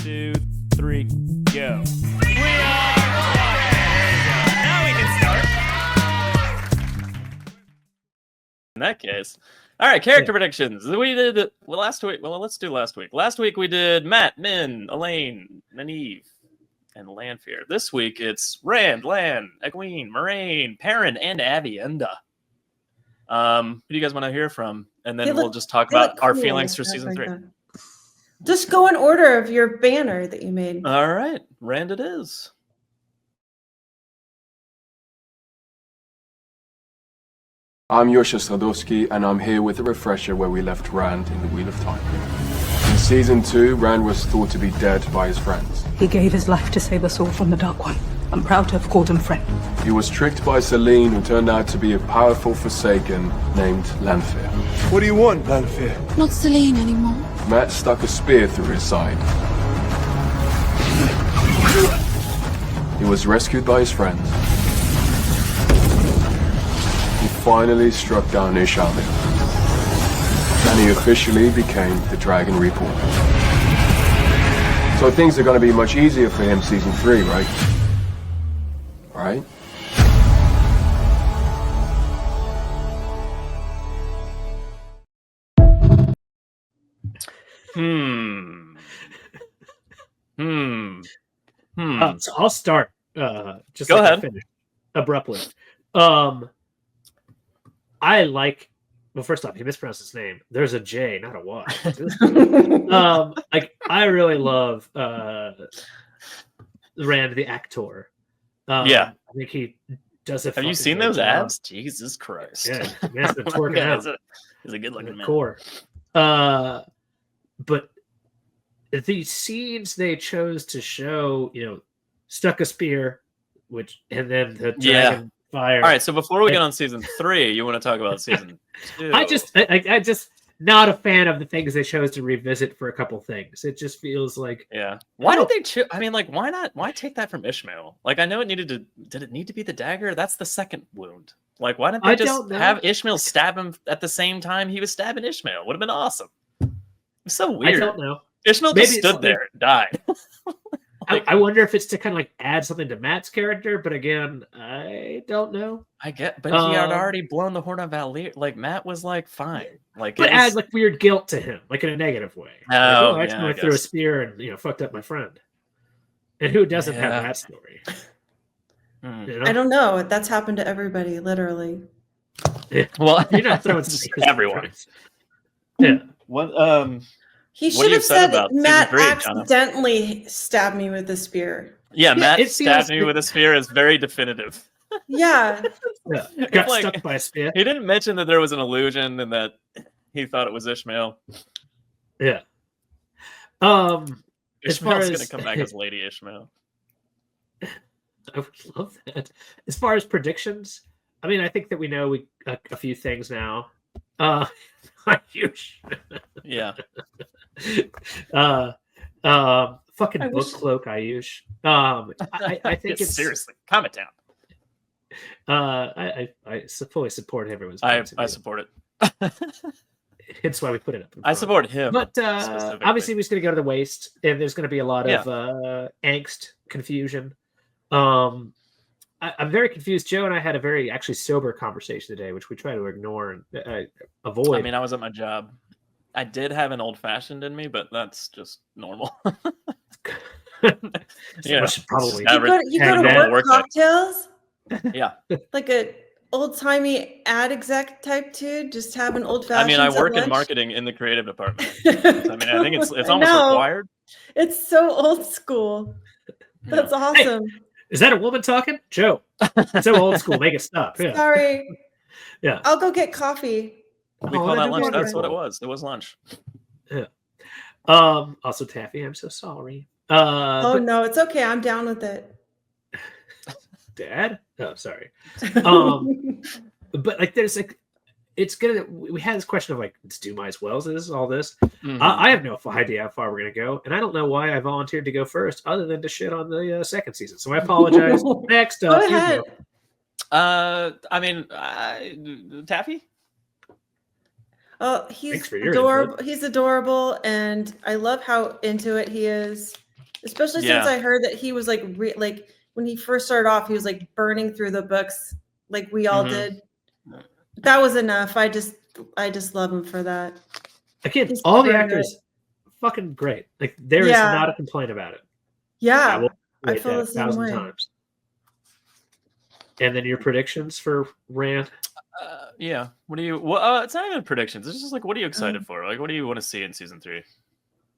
2, 3, go. We are now we can start. In that case. All right, character predictions. We did last week. Well, let's do last week. Last week we did Matt, Min, Elaine, Nynaeve, and Lanfear. This week it's Rand, Lan, Egwene, Moraine, Perrin, and Aviendha. Who do you guys want to hear from? And then we'll just talk about our feelings for season 3. Just go in order of your banner that you made. All right, Rand it is. I'm Yosha Sadowski, and I'm here with a refresher where we left Rand in the Wheel of Time. In Season 2, Rand was thought to be dead by his friends. He gave his life to save us all from the Dark One. I'm proud to have called him friend. He was tricked by Selene, who turned out to be a powerful Forsaken named Lanfear. What do you want, Lanfear? Not Selene anymore. Matt stuck a spear through his side. He was rescued by his friends. He finally struck down Ishami. And he officially became the Dragon Reaper. So things are going to be much easier for him season 3, right? Right? So I'll start. Just go like ahead. I finished abruptly. I like. Well, first off, you mispronounced his name. There's a J, not a Y. I really love Rand the actor. Yeah, I think he does it. Have you seen those abs? Jesus Christ! Yeah, man's been twerking Yeah, out. he's a good-looking man. Core. But the scenes they chose to show, stuck a spear, and then the dragon fire. All right, so before we get on season 3, you want to talk about season 2? I just not a fan of the things they chose to revisit for a couple things. It just feels like Why did they choose? I mean, like, why not? Why take that from Ishmael? Like, I know it needed to. Did it need to be the dagger? That's the second wound. Like, why didn't they just have Ishmael stab him at the same time he was stabbing Ishmael? Would have been awesome. It's so weird. I don't know. Ishmael just stood there and died. I wonder if it's to kind of like add something to Matt's character, but again, I don't know. But he had already blown the horn of Valir. Like, Matt was like fine. Like, but add like weird guilt to him, like in a negative way. I threw a spear and fucked up my friend. And who doesn't have that story? I don't know. That's happened to everybody, literally. Yeah. Well, you're not throwing everyone. Yeah. What He What should do you have say said about Matt season 3, accidentally stabbed me with a spear. Yeah, Matt it stabbed feels- me with a spear is very definitive. Yeah. Got Like, stuck by a spear. He didn't mention that there was an illusion and that he thought it was Ishmael. Yeah. As far Ishmael's as going to come back as Lady Ishmael. I would love that. As far as predictions, I mean, I think that we know a few things now. Yeah. Fucking book cloak, Ayush. I think it's seriously. Calm it down. I fully support everyone's. I support it. It's why we put it up. I support him. But obviously, we're just going to go to the waste, and there's going to be a lot of angst, confusion. I'm very confused. Joe and I had a very actually sober conversation today, which we try to ignore and avoid. I mean, I was at my job. I did have an old fashioned in me, but that's just normal. Yeah, probably. You go to work cocktails? Yeah. Like a old timey ad exec type dude, just have an old fashioned. I mean, I work in marketing in the creative department. I mean, I think it's almost required. It's so old school. That's awesome. Hey, is that a woman talking? Joe. So old school. Make it stop. Yeah. Sorry. Yeah. I'll go get coffee. We call that lunch. That's what it was. It was lunch. Yeah. Also, Taffy, I'm so sorry. No, it's okay. I'm down with it. Dad? Oh, sorry. But like, there's like, we had this question of like, let's do might as well as this, all this. Mm-hmm. I have no idea how far we're going to go. And I don't know why I volunteered to go first other than to shit on the second season. So I apologize. Next up. Go ahead. I mean, Taffy? Oh, he's adorable. He's adorable, and I love how into it he is. Especially since I heard that he was like when he first started off, he was like burning through the books like we all did. That was enough. I just love him for that. Again, all the actors, fucking great. Like there is not a complaint about it. Yeah, I feel the same 1,000 way. times. And then your predictions for Rand? Yeah. What do you? Well, it's not even predictions. It's just like, what are you excited for? Like, what do you want to see in season 3?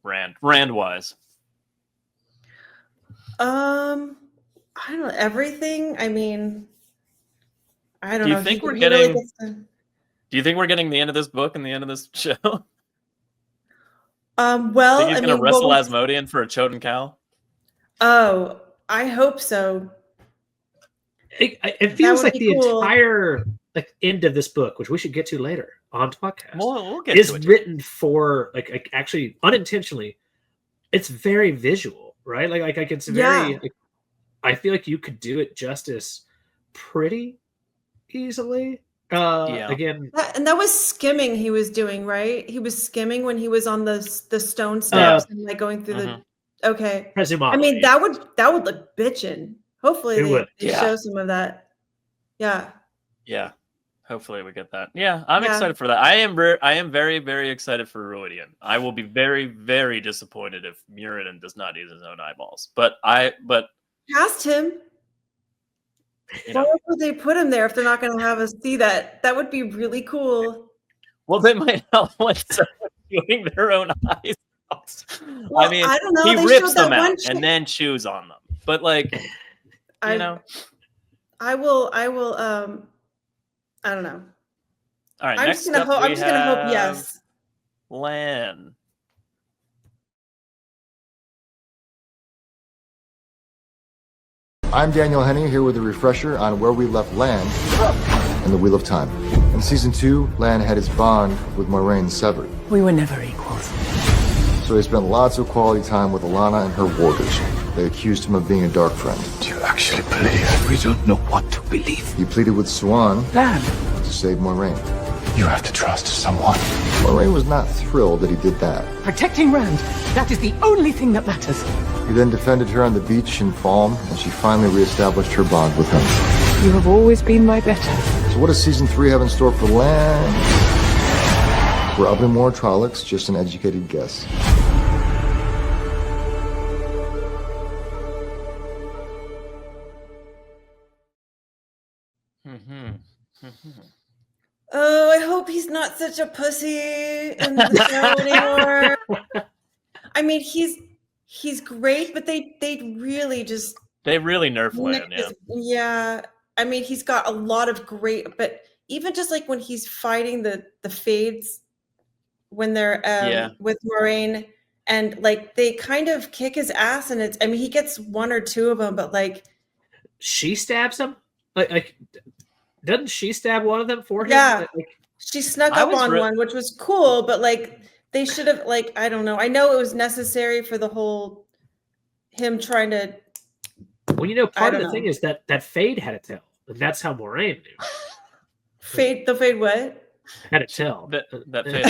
Rand wise. I don't know, everything. I mean, I don't know. Do you think we're getting? Do you think we're getting the end of this book and the end of this show? Well, think he's gonna wrestle Asmodean for a Choden cow? Oh, I hope so. It feels like the entire end of this book, which we should get to later on tWoTcast, we'll get is to it. written for actually unintentionally. It's very visual, right? Like it's very. I feel like you could do it justice pretty easily. Again, and that was skimming he was doing, right? He was skimming when he was on the stone steps and like going through the. Okay, presumably. I mean that would look bitchin'. Hopefully they show some of that. Yeah. Yeah. Hopefully we get that. Yeah, I'm excited for that. I am very, very excited for Ruidian. I will be very, very disappointed if Muradin does not use his own eyeballs. But cast him. Why would they put him there if they're not going to have us see that? That would be really cool. Well, they might help with someone doing their own eyes. Well, I mean, I don't know. he They rips showed that them out one and then chews on them. But like, I will. I don't know. All right. I'm next just gonna hope. I'm just gonna hope yes. Lan. I'm Daniel Henney, here with a refresher on where we left Lan in the Wheel of Time. In Season 2, Lan had his bond with Moraine severed. We were never equals. So he spent lots of quality time with Alana and her warders. They accused him of being a dark friend. Do you actually believe? We don't know what to believe. He pleaded with Swan Lan. to save Moraine. You have to trust someone. Moraine was not thrilled that he did that. Protecting Rand. That is the only thing that matters. He then defended her on the beach in Falm, and she finally reestablished her bond with him. You have always been my better. So what does Season 3 have in store for Lan? Probably more Trollocs, just an educated guess. Oh, I hope he's not such a pussy in the show anymore. I mean, he's great, but they really nerf Lan. Yeah. I mean, he's got a lot of great, but even just like when he's fighting the Fades, when they're with Moraine, and like they kind of kick his ass, and I mean, he gets one or two of them, but like she stabs him. Like doesn't she stab one of them for him? Yeah, she snuck up on one, which was cool, but like they should have, like, I don't know. I know it was necessary for the whole him trying to. Well, part of the thing is that Fade had a tail, and that's how Moraine knew. The Fade what? Had a tail. That Fade.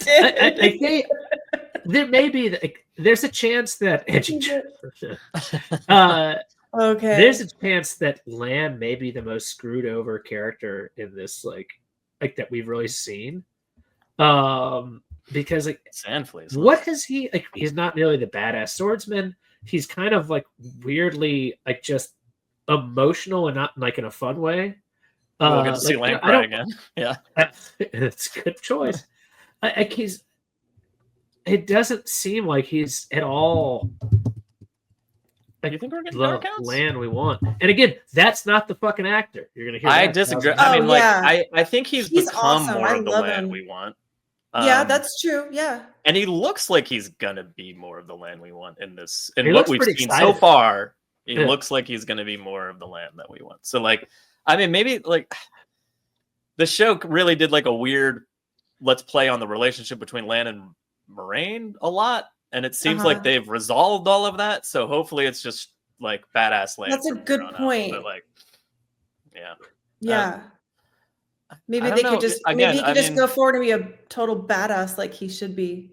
I think there may be there's a chance that okay. There's a chance that Lan may be the most screwed over character in this, like that we've really seen. Because Sandfleas. What has he like? He's not really the badass swordsman. He's kind of like weirdly just emotional and not like in a fun way. We'll get to see Lan cry again. Yeah, it's a good choice. It doesn't seem like he's at all. You think we're getting the dark counts? Lan we want, and again, that's not the fucking actor. You're gonna hear. I disagree. I mean, I think he's become awesome. more of the Lan we want. Yeah, that's true. Yeah, and he looks like he's gonna be more of the Lan we want in this. In he what we've seen excited. so far, he looks like he's gonna be more of the Lan that we want. So, like, I mean, maybe like the show really did like a weird let's play on the relationship between Lan and Moraine a lot. And it seems like they've resolved all of that. So hopefully it's just like badass Lan. That's a good point. But like, yeah. Yeah. Maybe they could just go forward and be a total badass like he should be.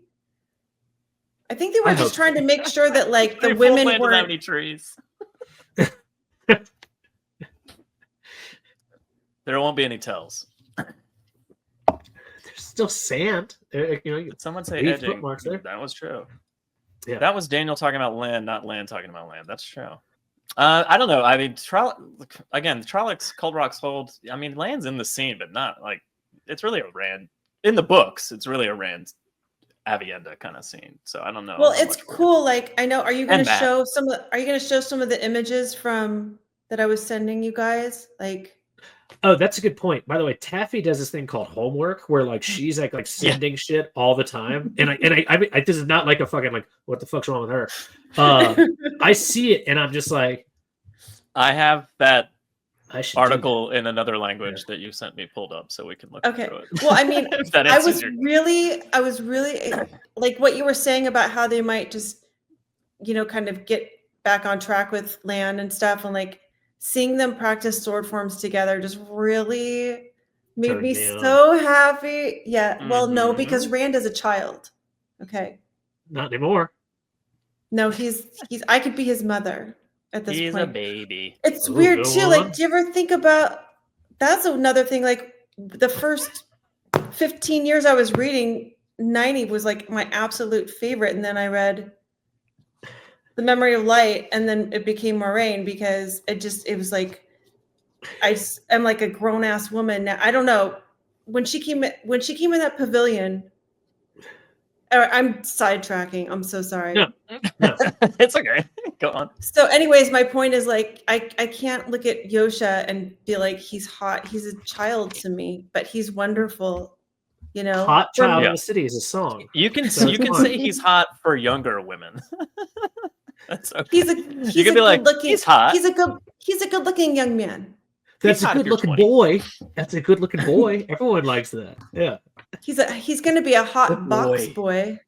I think they were just trying to make sure that like the Full women land without weren't. any trees. There won't be any tells. There's still sand. Did someone say leave edging? footmarks there. That was true. Yeah. That was Daniel talking about land, not land talking about land. That's true. I don't know. I mean, Trollocs, Cold Rock's Hold. I mean, land's in the scene, but not like it's really a Rand in the books. It's really a Rand Aviendha kind of scene. So I don't know. Well, it's cool. Like I know. Are you going to And show some? Are you going to show some of the images from that I was sending you guys? Like. Oh, that's a good point. By the way, Taffy does this thing called homework, where like she's like sending shit all the time, and I this is not like a fucking like what the fuck's wrong with her. I see it, and I'm just like, I have that I should article in another language that you sent me pulled up, so we can look Okay. through it. Well, I mean, That I answers was your- really like what you were saying about how they might just, kind of get back on track with land and stuff, and like seeing them practice sword forms together just really made me so happy. Yeah. Well, no, because Rand is a child. Okay. Not anymore. No, he's I could be his mother at this He's point. a baby. It's Oh, weird go too. on. Like, do you ever think about that's another thing? Like the first 15 years I was reading, 90 was like my absolute favorite. And then I read The Memory of Light, and then it became Moraine because it was like I'm like a grown ass woman now. I don't know. When she came in that pavilion, I'm sidetracking. I'm so sorry. No. It's okay. Go on. So, anyways, my point is like I can't look at Yosha and be like he's hot. He's a child to me, but he's wonderful. Hot Child Yeah. in the City is a song. You can So you can come on. say he's hot for younger women. That's okay. He's You can be like, good-looking- he's hot. He's a good looking young man. That's He's a hot if good you're looking 20. boy. That's a good looking boy. Everyone likes that. Yeah. He's going to be a hot Good box boy. boy.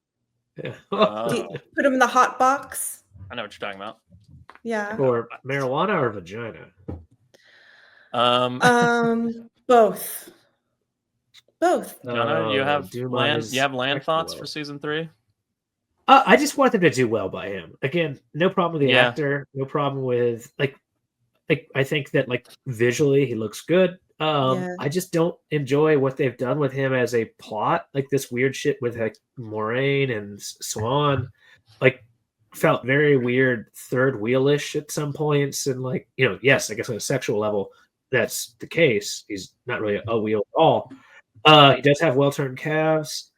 Yeah. Oh, Put him in the hot box. I know what you're talking about. Yeah. Or marijuana or vagina. Both. Jono, you have Duma land. is You have land thoughts well. for season 3. I just want them to do well by him. Again, no problem with the Yeah. actor. No problem with like I think that like visually he looks good. Yeah. I just don't enjoy what they've done with him as a plot. Like this weird shit with like Moraine and Swan, like felt very weird third wheelish at some points. And like yes, I guess on a sexual level that's the case. He's not really a wheel at all. He does have well-turned calves.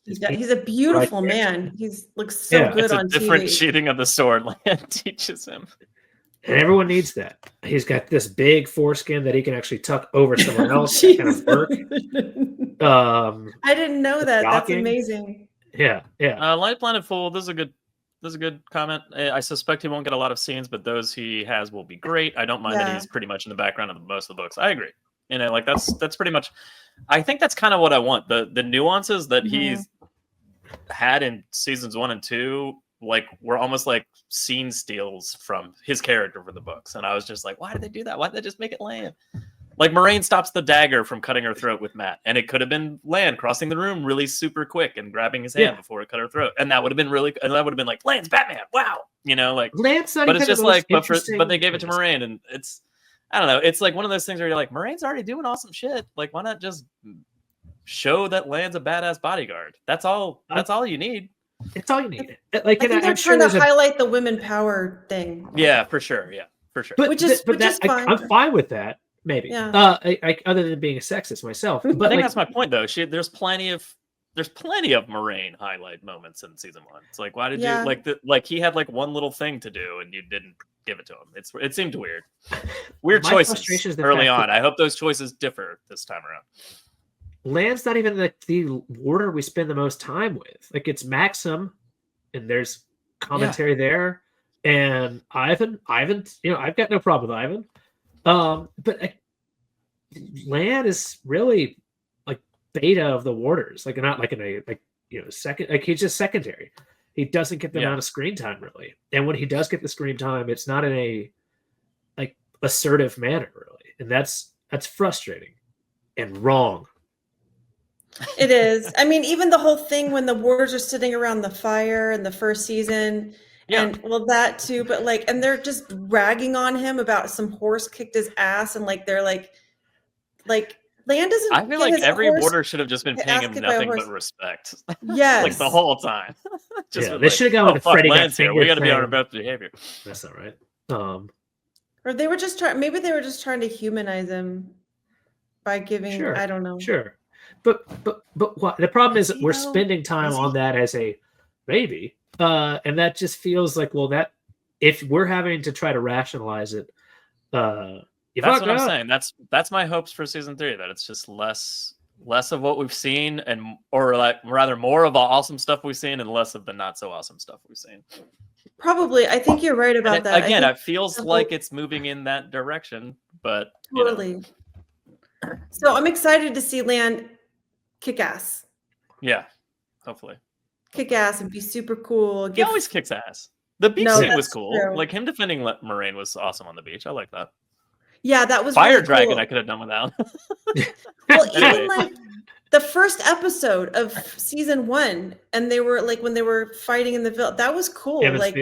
He's a beautiful Right. man. He looks so good It's a on different TV. sheathing of the sword. Land teaches him. And everyone needs that. He's got this big foreskin that he can actually tuck over someone else. That kind of work. I didn't know that. That's Docking. amazing. Yeah. Light Planet Fool. This is a good comment. I suspect he won't get a lot of scenes, but those he has will be great. I don't mind that Yeah. he's pretty much in the background of most of the books. I agree. Like that's pretty much. I think that's kind of what I want. The nuances that he's had in seasons 1 and 2, like were almost like scene steals from his character for the books, and I was just like, why did they do that? Why did they just make it Lan? Like Moraine stops the dagger from cutting her throat with Mat, and it could have been Lan crossing the room really super quick and grabbing his hand before it cut her throat, and that would have been like Lan's Batman. Wow, like Lance, not but even it's just the most like, interesting- but they gave it to Moraine, and it's, I don't know. It's like one of those things where you're like, Moraine's already doing awesome shit. Like, why not just show that Lan's a badass bodyguard? That's all. That's all you need. It's all you need. Like, I think and they're I'm sure trying to there's a- highlight the women power thing. Yeah, for sure. Yeah, for sure. but which is fine. I'm fine with that. Maybe. Yeah. Other than being a sexist myself, I but think like, that's my point, though. There's plenty of Moraine highlight moments in season 1. It's like, why did Yeah. you like he had like one little thing to do and you didn't give it to him? It seemed weird. Weird My choices frustration is the early fact on. I hope those choices differ this time around. Lan's not even the order we spend the most time with. Like it's Maxim, and there's commentary there, and Ivan. I've got no problem with Ivan. But Lan is really like beta of the warders. Like not like in a second. Like he's just secondary. He doesn't get the amount of screen time really, and when he does get the screen time, it's not in a like assertive manner really, and that's frustrating and wrong. It is. I mean, even the whole thing when the warriors are sitting around the fire in the first season, and well, that too. But like, and they're just ragging on him about some horse kicked his ass, and like they're like Land doesn't. I feel like every warder should have just been paying him nothing but respect. Yes, like the whole time. Just they should have gone with Freddie got here. We got to be on our best behavior. That's not right. Or they were just trying. Maybe they were just trying to humanize him by giving. Sure, I don't know. Sure, but what the problem is we're spending time on that as a maybe, and that just feels like that if we're having to try to rationalize it. That's what I'm saying. That's my hopes for season 3. That it's just less of what we've seen, or like rather more of the awesome stuff we've seen, and less of the not so awesome stuff we've seen. Probably, I think you're right about that. Again, it feels like it's moving in that direction, but totally. So I'm excited to see Land kick ass. Yeah, hopefully kick ass and be super cool. He always kicks ass. The beach scene was cool. True. Like him defending Moraine was awesome on the beach. I like that. Yeah, that was Fire really Dragon. cool. I could have done without. Well, even like the first episode of season 1, and they were like when they were fighting in the village. That was cool. Like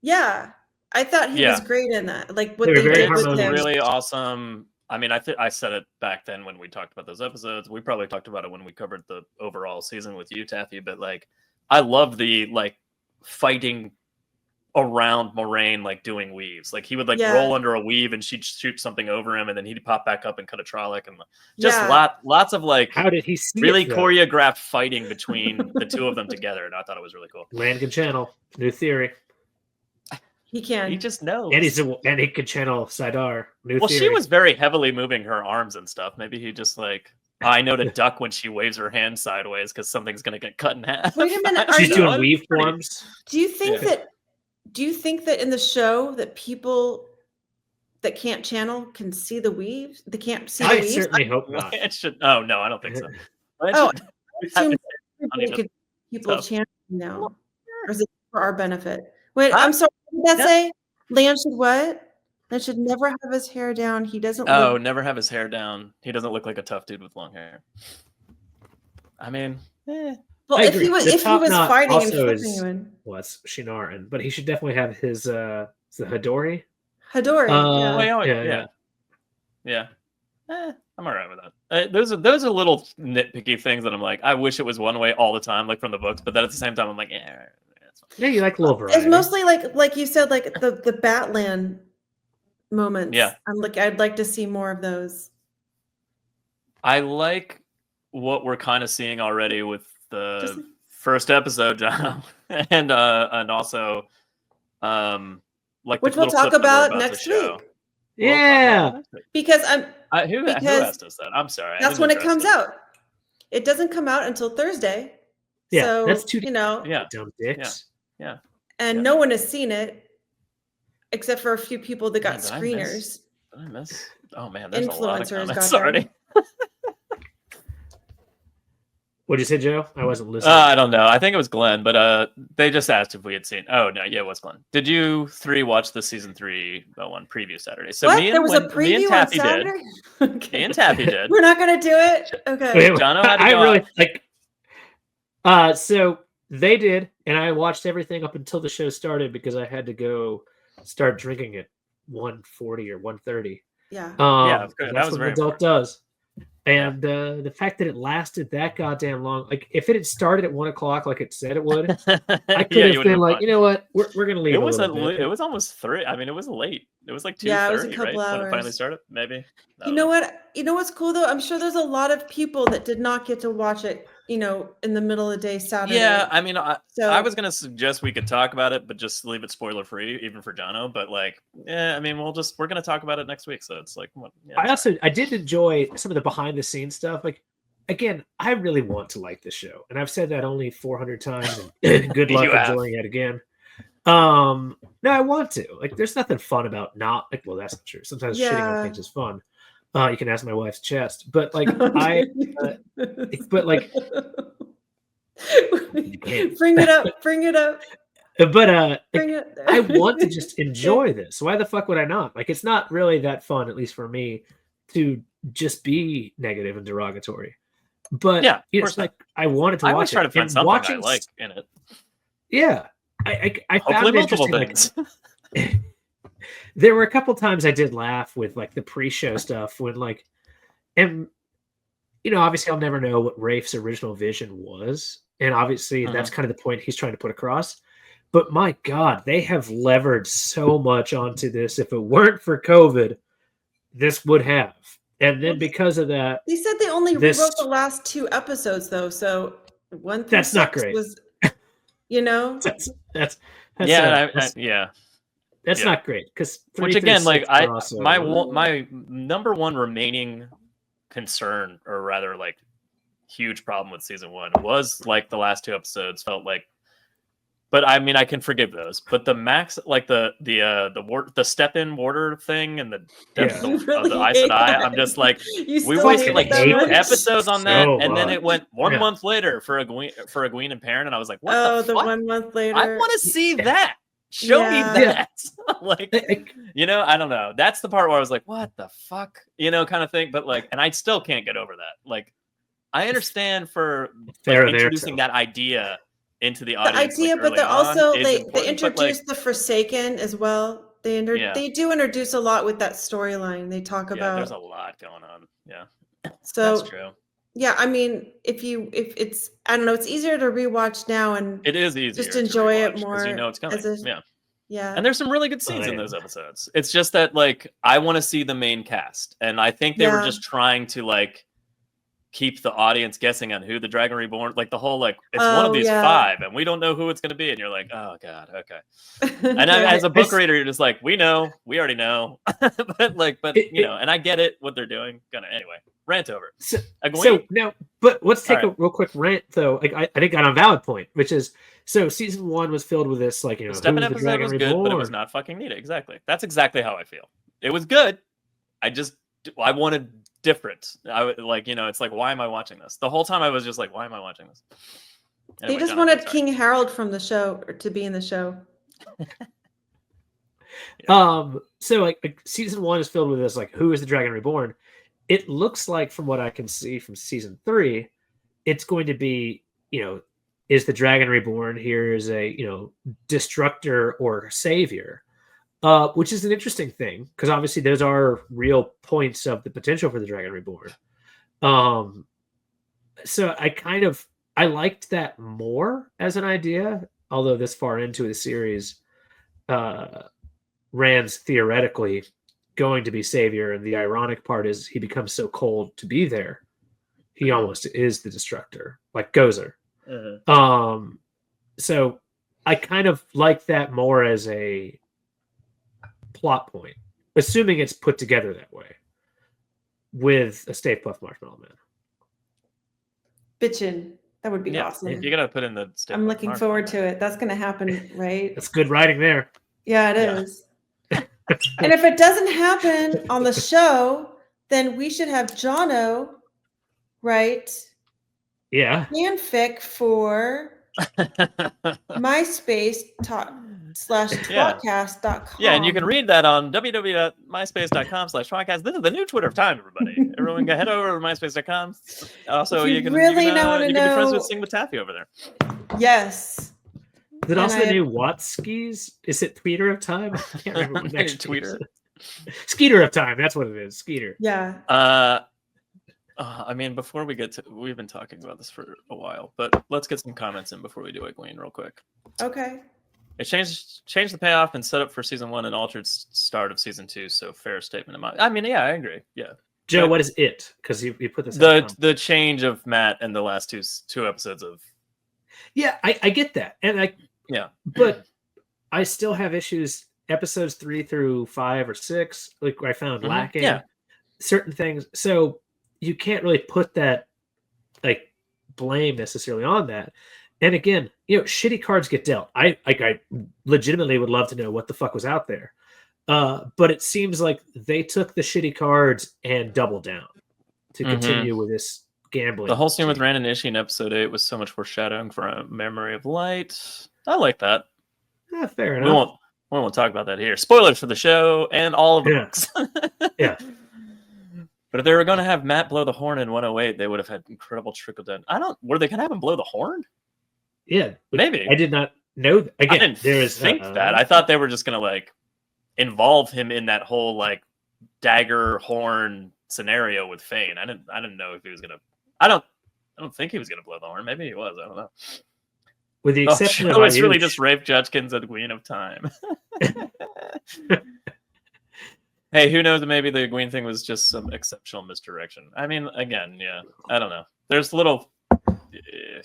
yeah, I thought he was great in that. Like what they did with him. Really awesome. I mean, I said it back then when we talked about those episodes. We probably talked about it when we covered the overall season with you, Taffy. But like, I love the like fighting around Moraine, like doing weaves. Like he would like roll under a weave and she'd shoot something over him, and then he'd pop back up and cut a Trolloc, and just lots of like how did he see really choreographed fighting between the two of them together, and I thought it was really cool. Land can channel. New theory. He can. He just knows. And he could channel Sidar. New theory. She was very heavily moving her arms and stuff. Maybe he just like I know to duck when she waves her hand sideways because something's gonna get cut in half. Wait a minute. She's doing weave forms. Do you think that in the show that people that can't channel can see the weaves? They can't see the weaves? I certainly hope not. It should. Oh no, I don't think so. I assume people channel now. Or is it for our benefit? Wait, I'm sorry. What did that say? Land should what? Land should never have his hair down. He doesn't. Never have his hair down. He doesn't look like a tough dude with long hair. I mean, Well, if he was fighting and flipping you in. Well, it's Shinarin, but he should definitely have his the Hadori. Hadori. Yeah. I'm all right with that. Those are little nitpicky things that I'm like, I wish it was one way all the time, like from the books. But then at the same time, I'm like, that's fine. Yeah, you like a little variety. It's mostly like you said, like the Batland moments. Yeah, I'd like to see more of those. I like what we're kind of seeing already with the first episode, Jono, and also like which we'll talk about next week. Yeah, because who asked us that? I'm sorry. That's when it comes out. It doesn't come out until Thursday. Yeah, so, that's too. Dumb dicks. Yeah. And no one has seen it except for a few people that got screeners. Did I miss? Oh man, there's influencers a lot of comments already. What'd you say, Joe? I wasn't listening. I don't know. I think it was Glenn, but they just asked if we had seen. Oh no, yeah, it was Glenn. Did you 3 watch the season 3 one preview Saturday? So there was a preview on Saturday. Okay. Me and Taffy did. We're not gonna do it. Okay. Jono had to I go really like. So they did, and I watched everything up until the show started because I had to go start drinking at 1:40 or 1:30. Yeah. That's good. That's what an adult does. And the fact that it lasted that goddamn long, like if it had started at 1 o'clock, like it said it would, I could have been like, you know what, we're gonna leave. It was almost 3. I mean, it was late. It was like 2:30, it was a couple hours when it finally started. Maybe. You know what? You know what's cool though? I'm sure there's a lot of people that did not get to watch it. In the middle of the day Saturday. Yeah, I mean, I was gonna suggest we could talk about it, but just leave it spoiler free, even for Jono. But like, I mean, we're gonna talk about it next week, so it's like, I did enjoy some of the behind the scenes stuff. Like, again, I really want to like this show, and I've said that only 400 times. And good luck enjoying it again. No, I want to. Like, there's nothing fun about not like. Well, that's not true. Sometimes shitting on things is fun. You can ask my wife's chest, but like but like, bring it up. But I want to just enjoy this. Why the fuck would I not? Like, it's not really that fun, at least for me, to just be negative and derogatory. But Yeah, it's like I wanted to I watch always try to find and something I like in it. Yeah, I Hopefully found it multiple interesting. things. Like, there were a couple times I did laugh with like the pre-show stuff when like, and obviously I'll never know what Rafe's original vision was, and obviously that's kind of the point he's trying to put across. But my God, they have levered so much onto this. If it weren't for COVID, this would have. And then because of that, they said they only rewrote the last 2 episodes though. So 1 through 6 not great. was, that's That's not great because which again, like my number one remaining concern, or rather like huge problem with season 1 was like the last 2 episodes felt like. But I mean, I can forgive those. But the max, like the step-in water thing and the Aes Sedai, I'm just like, we wasted like 2 episodes on that, and then it went 1 month later for Egwene and Perrin, and I was like, what the fuck? 1 month later. I want to see that. Show me that. Like, I don't know. That's the part where I was like, what the fuck? Kind of thing. But like, and I still can't get over that. Like, I understand for introducing that idea into the audience. But they're also they introduced the Forsaken as well. They do introduce a lot with that storyline. They talk about there's a lot going on. Yeah. So that's true. Yeah, I mean, if it's I don't know, it's easier to rewatch now, and it is easier just enjoy it more. It's coming. Yeah. And there's some really good scenes in those episodes. It's just that like I want to see the main cast, and I think they were just trying to like keep the audience guessing on who the Dragon Reborn, like the whole like it's one of these 5 and we don't know who it's going to be, and you're like, oh god, okay. And as a book reader, you're just like, we already know. but and I get it what they're doing. Anyway, rant over. So now, but let's take a real quick rant though. Like I think on a valid point, which is season 1 was filled with this like the step-in episode was good, but it was not fucking needed. Exactly. That's exactly how I feel. It was good. I wanted different. I would like, it's like, why am I watching this? The whole time I was just like, why am I watching this? Anyway, they just wanted King Harold from the show or to be in the show. So like season 1 is filled with this like, who is the Dragon Reborn? It looks like from what I can see from season 3, it's going to be, is the Dragon Reborn here is a destructor or savior? Which is an interesting thing because obviously those are real points of the potential for the Dragon Reborn. So I liked that more as an idea, although this far into the series, Rand's theoretically going to be savior, and the ironic part is he becomes so cold to be there, he almost is the destructor, like Gozer. So I kind of like that more as a plot point, assuming it's put together that way with a Stay Puft Marshmallow Man. Bitchin'. That would be awesome. You gotta put in the I'm looking forward to it. That's gonna happen, right? That's good writing there. Yeah, it is. And if it doesn't happen on the show, then we should have Jono write fanfic for MySpace/tWoTcast.com. Yeah, and you can read that on www.myspace.com/tWoTcast. This is the new Twitter of time, everybody. Everyone go head over to myspace.com. Also, you can be friends with Sing with Taffy over there. Yes. Is it also the new Watskis? Is it Tweeter of Time? I can't remember what next Tweeter. Skeeter of Time. That's what it is. Skeeter. Yeah. I mean, before we get to, we've been talking about this for a while, but let's get some comments in before we do Egwene real quick. Okay. It changed the payoff and set up for season 1 and altered start of season 2. So fair statement. I mean, yeah, I agree. Yeah. Joe, what is it? Because you put this. The change of Matt and the last two episodes of. Yeah, I get that, and but I still have issues. Episodes 3 through 5 or 6, like I found lacking certain things. So you can't really put that like blame necessarily on that. And again, shitty cards get dealt. I legitimately would love to know what the fuck was out there. But it seems like they took the shitty cards and doubled down to continue with this gambling. The whole scene with Rand and Ishii in episode 8 was so much foreshadowing for a Memory of Light. I like that. Fair enough. We won't talk about that here. Spoilers for the show and all of the books. Yeah. But if they were going to have Matt blow the horn in 108, they would have had incredible trickle down. Were they going to have him blow the horn? Yeah, maybe. I did not know. Again, I didn't think that. I thought they were just going to like involve him in that whole like dagger horn scenario with Fane. I didn't know if he was going to. I don't think he was going to blow the horn. Maybe he was. I don't know. With the exception of it's really just Rafe Judkins and Egwene of Time. Hey, who knows? Maybe the Egwene thing was just some exceptional misdirection. I mean, again, yeah, I don't know. There's little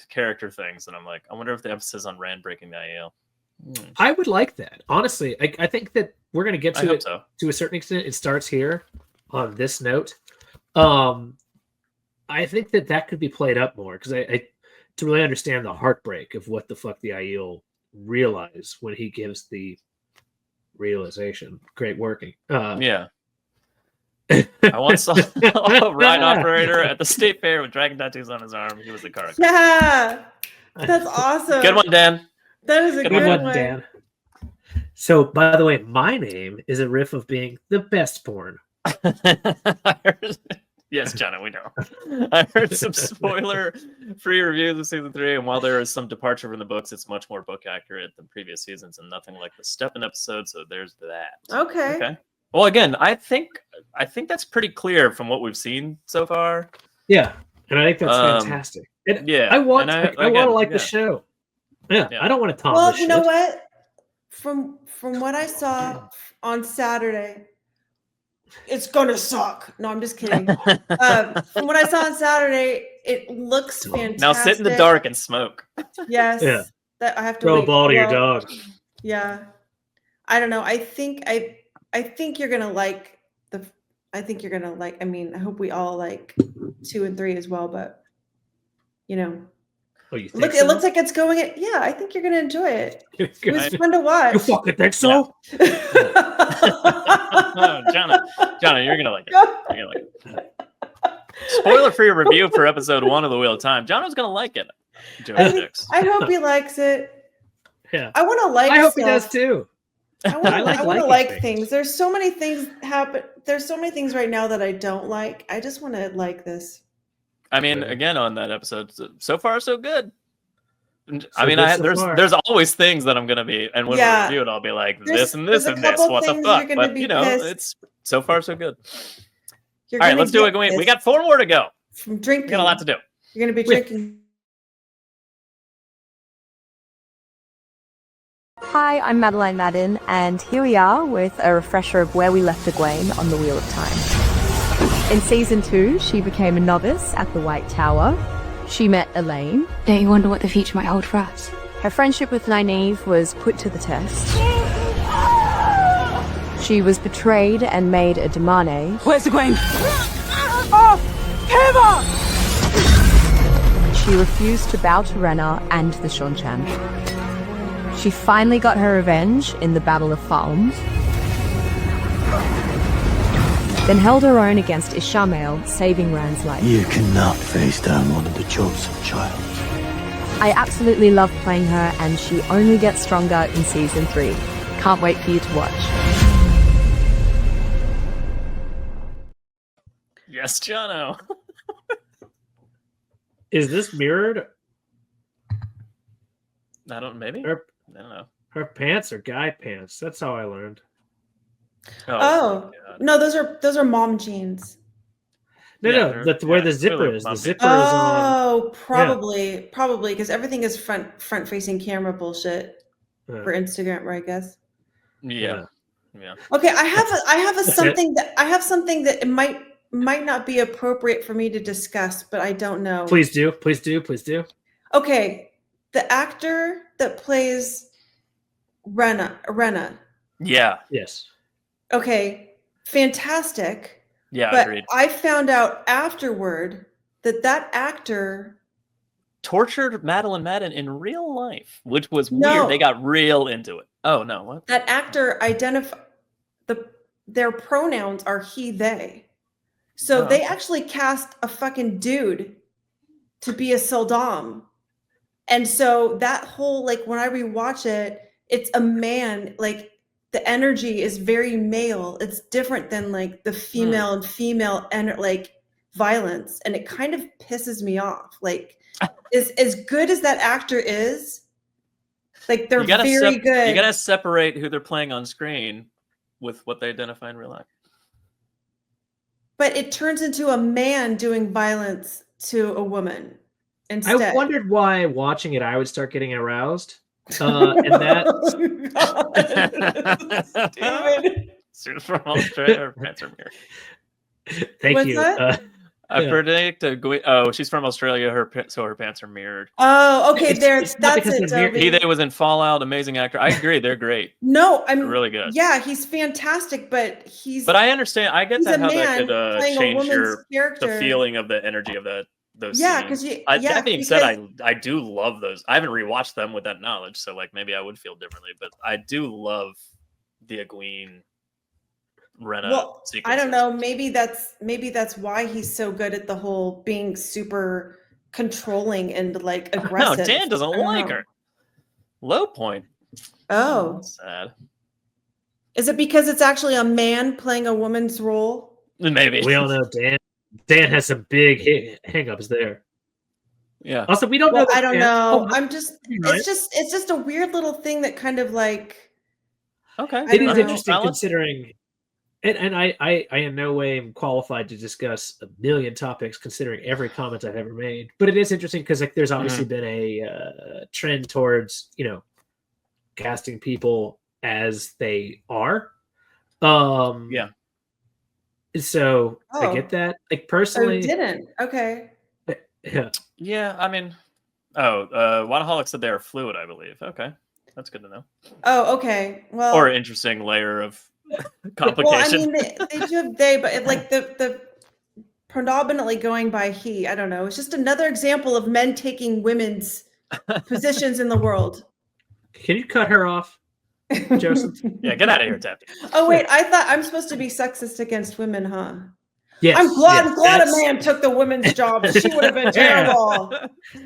character things, and I'm like, I wonder if the emphasis on Rand breaking the IEL. I would like that. Honestly, I think that we're going to get to it to a certain extent. It starts here on this note. I think that could be played up more because I to really understand the heartbreak of what the fuck the IEL realize when he gives the realization. Great working. Yeah. I once saw a ride operator at the state fair with dragon tattoos on his arm. He was a car. Yeah, that's awesome. Good one, Dan. That is a good one, Dan. So, by the way, my name is a riff of being the best porn. Yes, Jono, we know. I heard some spoiler-free reviews of season 3, and while there is some departure from the books, it's much more book accurate than previous seasons, and nothing like the Steppen episode. So there's that. Okay. Well, again, I think that's pretty clear from what we've seen so far. Yeah, and I think that's fantastic. I want to like the show. Yeah, I don't want to talk. Well, you know what? From what I saw on Saturday. It's gonna suck. No, I'm just kidding. From what I saw on Saturday, it looks fantastic. Now sit in the dark and smoke. Yes. Yeah. That I have to throw a ball to your dog. Yeah. I don't know. I think you're gonna like I mean, I hope we all like 2 and 3 as well, but you know. Oh, you think it looks like it's going it. Yeah, I think you're gonna enjoy it. It was fun to watch. You fucking think so? Oh, Jono, you're gonna like it. Spoiler-free review for episode 1 of the Wheel of Time. Jono's gonna like it. I hope he likes it. Yeah, I want to like. I hope stuff. he does too. I want to like things. There's so many things happen. There's so many things right now that I don't like. I just want to like this. I mean, again, on that episode, so far so good. So I mean, there's always things that I'm gonna be, and when we review it, I'll be like this and this and this. What the fuck? But you know, it's so far so good. All right, let's do it. We got 4 more to go. From drinking, we got a lot to do. You're gonna be drinking. Hi, I'm Madeline Madden, and here we are with a refresher of where we left Egwene on the Wheel of Time. In season 2, she became a novice at the White Tower. She met Elaine. Don't you wonder what the future might hold for us? Her friendship with Nynaeve was put to the test. She was betrayed and made a Damane. Where's Egwene? Oh, Kiva! She refused to bow to Rhaena and the Shonchan. She finally got her revenge in the Battle of Falm, then held her own against Ishamael, saving Rand's life. You cannot face down one of the chosen child. I absolutely love playing her, and she only gets stronger in season 3. Can't wait for you to watch. Yes, Jono. Is this mirrored? I don't. Maybe. I don't know. Her pants are guy pants. That's how I learned. Oh no, those are mom jeans. No, that's where the zipper is. The zipper is on. Oh, probably because everything is front facing camera bullshit for Instagram, right? I guess. Yeah. Okay, I have something that it might not be appropriate for me to discuss, but I don't know. Please do. Okay, the actor that plays Rhaena. Yeah. Yes. Okay, fantastic. Yeah, but agreed. I found out afterward that actor tortured Madeline Madden in real life, which was weird. They got real into it. Oh no, what? That actor their pronouns are he, they. So they actually cast a fucking dude to be a Sildam. And so that whole, like, when I rewatch it, it's a man, like, the energy is very male. It's different than like the female and female and like violence, and it kind of pisses me off. Like, as good as that actor is, like they're very good. You gotta separate who they're playing on screen with what they identify in real life. But it turns into a man doing violence to a woman instead. I wondered why watching it I would start getting aroused. And that Stupid. From Australia, her pants are mirrored. Thank What's you. that? I predict oh, she's from Australia, so her pants are mirrored. Oh, okay. It's not That's because it. they're He Toby. that was in Fallout, amazing actor. I agree, they're great. No, I'm They're really good. Yeah, he's fantastic, but But I understand. I get he's that a how that man could playing a change woman's the character. feeling of the energy of those Yeah, scenes. because That being said, I do love those. I haven't rewatched them with that knowledge, so like maybe I would feel differently. But I do love the Egwene Rena sequences. I don't know. Maybe that's why he's so good at the whole being super controlling and like aggressive. No, Dan doesn't like her. Low point. Oh, That's sad. is it because it's actually a man playing a woman's role? Maybe We all know Dan. Dan has some big hang-ups there. Yeah. Also, we don't know. I don't know. Oh, I'm just. right. It's just a weird little thing that kind of like. Okay. It is don't know. interesting Valid. considering, and I in no way am qualified to discuss a million topics considering every comment I've ever made. But it is interesting because like there's obviously been a trend towards casting people as they are. Yeah. So I Oh. get that. Like Oh, personally, didn't. Okay. yeah. Yeah, I mean, Wadaholic said they are fluid, I believe. Okay, that's good to know. Oh, okay. Well. Or an interesting layer of Well, I complication. mean, they do have but it, like the predominantly going by he. I don't know. It's just another example of men taking women's positions in the world. Can you cut her off, Joseph? Yeah, get out of here, Taffy. Oh wait, I thought I'm supposed to be sexist against women, huh? Yes. I'm glad a that's- man took the women's job. She would have been terrible.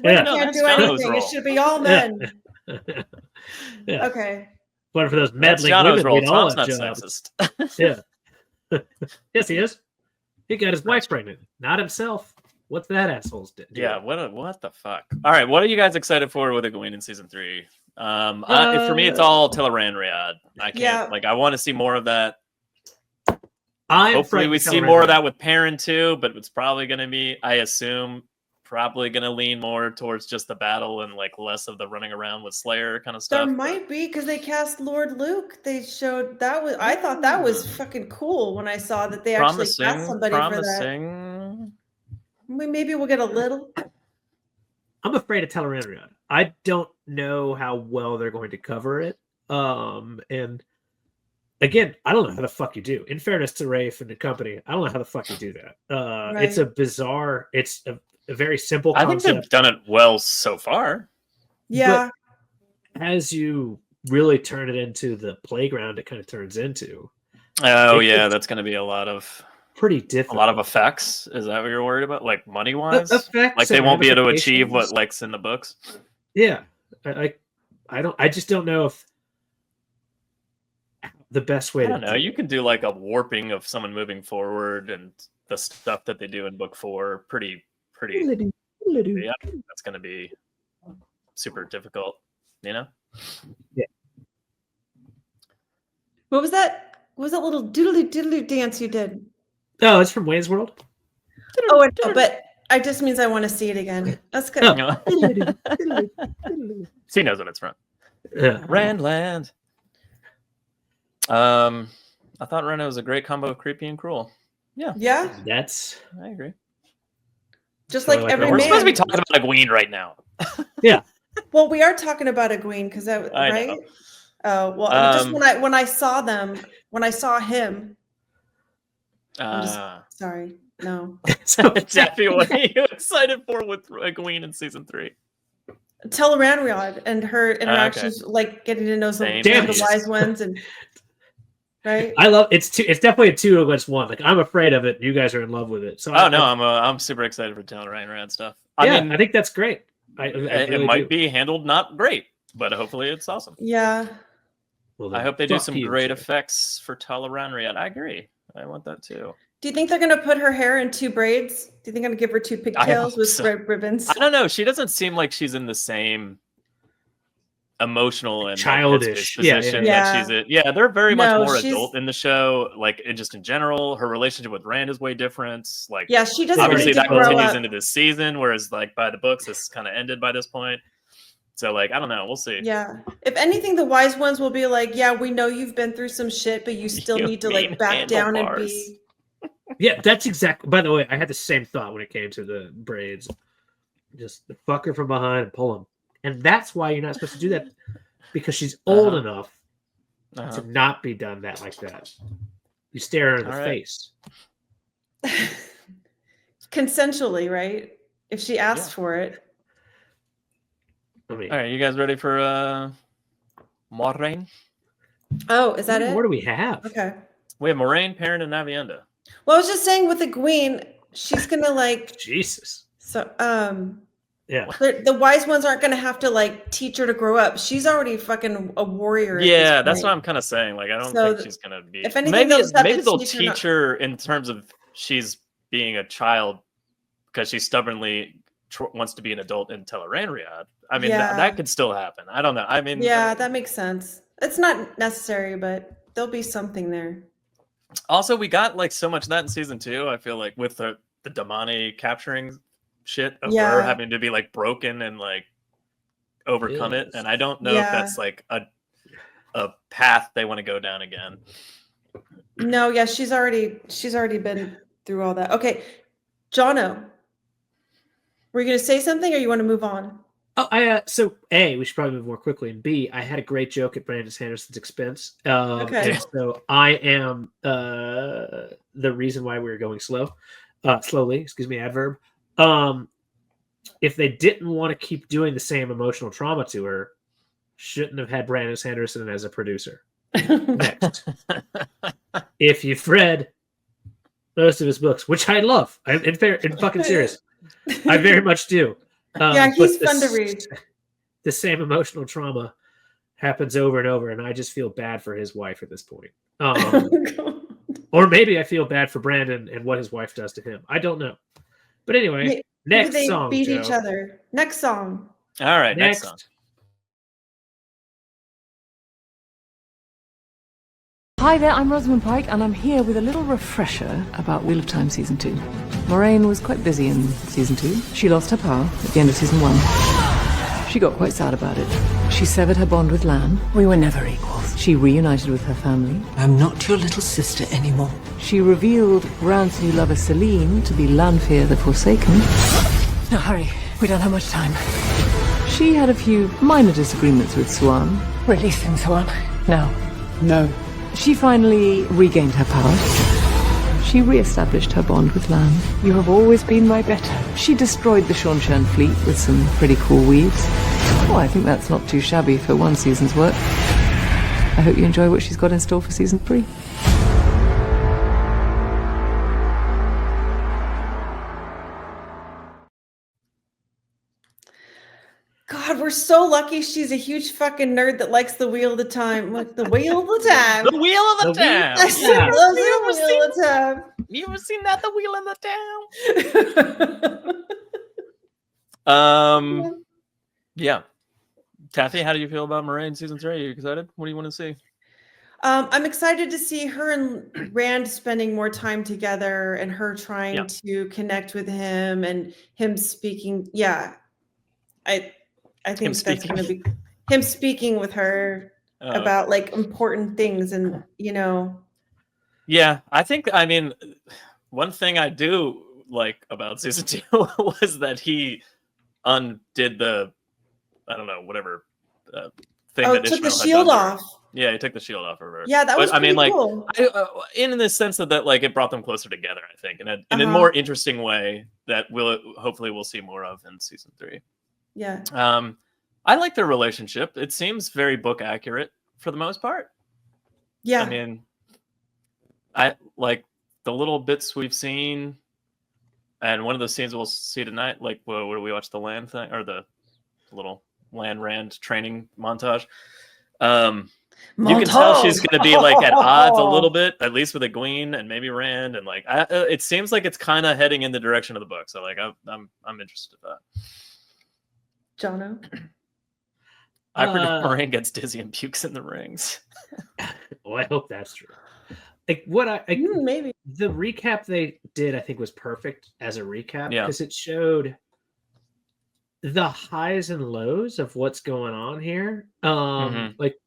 Yeah. No, Can't that's do Jono's anything. It role. should be all men. Yeah. Okay. But for those That's meddling Jono's women, role. we'd all Tom's have not jobs. sexist. Yeah. Yes, he is. He got his wife pregnant, not himself. What's that asshole's do? Yeah, what the fuck? All right, what are you guys excited for with Egwene in season 3? For me, it's all Teleran Riyadh. I can't I want to see more of that. Hopefully, we see more of that with Perrin too, but it's probably going to be, I assume, probably going to lean more towards just the battle and like less of the running around with Slayer kind of stuff. There might be because they cast Lord Luke. They showed that was. I thought that was fucking cool when I saw that they actually cast somebody for that. Maybe we'll get a little. I'm afraid of Teleran. I don't know how well they're going to cover it. And again, I don't know how the fuck you do. In fairness to Rafe and the company, I don't know how the fuck you do that. Right. It's a bizarre. It's a very simple I think concept. they've done it well so far. Yeah. But as you really turn it into the playground, it kind of turns into. Oh yeah, that's going to be a lot of pretty difficult. A lot of effects. Is that what you're worried about? Like money wise? Effects like they and won't be able to achieve ramifications. what likes in the books. Yeah, I just don't know if the best way. I don't know. You can do like a warping of someone moving forward and the stuff that they do in book 4. Pretty. Yeah, that's going to be super difficult. You know? Yeah. What was that? What was that little doodly dance you did? Oh, it's from Wayne's World. Oh, I know, but it just means I want to see it again. That's good. She knows what it's from. Yeah. Randland. I thought Rena was a great combo of creepy and cruel. Yeah. Yeah. I agree. Just like every We're man. supposed to be talking about Egwene right now. Yeah. Well, we are talking about Egwene because that I right. know. Oh well, just when I saw them, when I saw him. I'm just, sorry, no. Taffy, what are you excited for with Egwene in season 3? Teleranriad and her interactions, like getting to know some of the wise ones, and right. I love it's definitely a 2 against 1. Like I'm afraid of it. You guys are in love with it. So I'm super excited for Teleranriad stuff. I mean, I think that's great. I it really might do. be handled not great, but hopefully it's awesome. Yeah. Well, I hope they do some you, great Jay. effects for Talaranriad. I agree. I want that too. Do you think they're gonna put her hair in 2 braids? Do you think I'm gonna give her 2 pigtails with so. red ribbons? I don't know. She doesn't seem like she's in the same emotional and Childish. like, position Yeah. that she's in. Yeah, they're very much No, more she's- adult in the show. Like, just in general, her relationship with Rand is way different. Like, Yeah, she doesn't obviously need to that grow continues up. into this season, whereas like by the books, this kind of ended by this point. So like, I don't know. We'll see. Yeah. If anything, the wise ones will be like, yeah, we know you've been through some shit, but you still You need to mean like back down and handlebars. be. Yeah, that's exactly. By the way, I had the same thought when it came to the braids. Just fuck her from behind and pull them, and that's why you're not supposed to do that, because she's old enough to not be done that like that. You stare her in the face. Consensually, right? If she asks for it. I mean, All right, you guys ready for Moraine? Oh, is that it? What do we have? Okay. We have Moraine, Perrin, and Aviendha. Well, I was just saying with Egwene, she's gonna like Jesus. so Yeah. the wise ones aren't gonna have to like teach her to grow up. She's already fucking a warrior. at Yeah, this that's point. what I'm kind of saying. Like, I don't So think she's gonna be. if anything, maybe they'll just have to maybe they'll teach her teach her in terms of she's being a child because she stubbornly wants to be an adult in Teleranriad. I mean, Yeah. that could still happen. I don't know. I mean, Yeah, that makes sense. It's not necessary, but there'll be something there. also we got like so much of that in season 2. I feel like with the Damani capturing shit of her Yeah. having to be like broken and like overcome it, and I don't know if Yeah. that's like a path they want to go down again. No, yeah, she's already been through all that. Okay, Jono, were you gonna say something, or you want to move on? Oh, so A, we should probably move more quickly, and B, I had a great joke at Brandon Sanderson's expense. Okay. And so I am the reason why we were going slowly. Excuse me, adverb. If they didn't want to keep doing the same emotional trauma to her, shouldn't have had Brandon Sanderson as a producer. Next, if you've read most of his books, which I love, I'm in fucking serious, I very much do. Yeah, he's but fun to read. The same emotional trauma happens over and over, and I just feel bad for his wife at this point. Or maybe I feel bad for Brandon and what his wife does to him. I don't know. But anyway, Maybe next they song. beat Joe. each other. Next song. All right, next song. Hi there, I'm Rosamund Pike, and I'm here with a little refresher about Wheel of Time Season 2. Moraine was quite busy in Season 2. She lost her power at the end of Season 1. She got quite sad about it. She severed her bond with Lan. We were never equals. She reunited with her family. I'm not your little sister anymore. She revealed Rand's new lover Celine to be Lanfear the Forsaken. Now hurry, we don't have much time. She had a few minor disagreements with Swan. Release him, Swan. Now. No. She finally regained her power. She re-established her bond with Lan. You have always been my better. She destroyed the Shanshan fleet with some pretty cool weaves. Oh, I think that's not too shabby for one season's work. I hope you enjoy what she's got in store for Season 3. God, we're so lucky she's a huge fucking nerd that likes the Wheel of the Time. Like the Wheel of the Time. The Wheel of the Town. I still love the Wheel of the Time. You ever seen that? The Wheel in the Town. Yeah. Taffy, how do you feel about Moraine Season 3? Are you excited? What do you want to see? I'm excited to see her and Rand spending more time together, and her trying to connect with him and him speaking. Yeah, I think that's going to be him speaking with her about like important things, and Yeah, I mean, one thing I do like about Season 2 was that he undid the, I don't know, whatever thing that took Ishmael the had shield done to her. off. Yeah, he took the shield off of her. Yeah, that was I mean, like, cool. in the sense that like it brought them closer together, I think, in a more interesting way that hopefully we'll see more of in Season 3. Yeah. I like their relationship. It seems very book accurate for the most part. Yeah. I mean, I like the little bits we've seen, and one of the scenes we'll see tonight. Like, where we watch the land thing or the little Lan Rand training montage. You can tell she's going to be like at odds a little bit, at least with Egwene and maybe Rand, and like it seems like it's kind of heading in the direction of the book. So like I'm interested in that. Jono. I predict Moraine gets dizzy and pukes in the rings. Well, I hope that's true. Like what maybe the recap they did, I think, was perfect as a recap because it showed the highs and lows of what's going on here. Like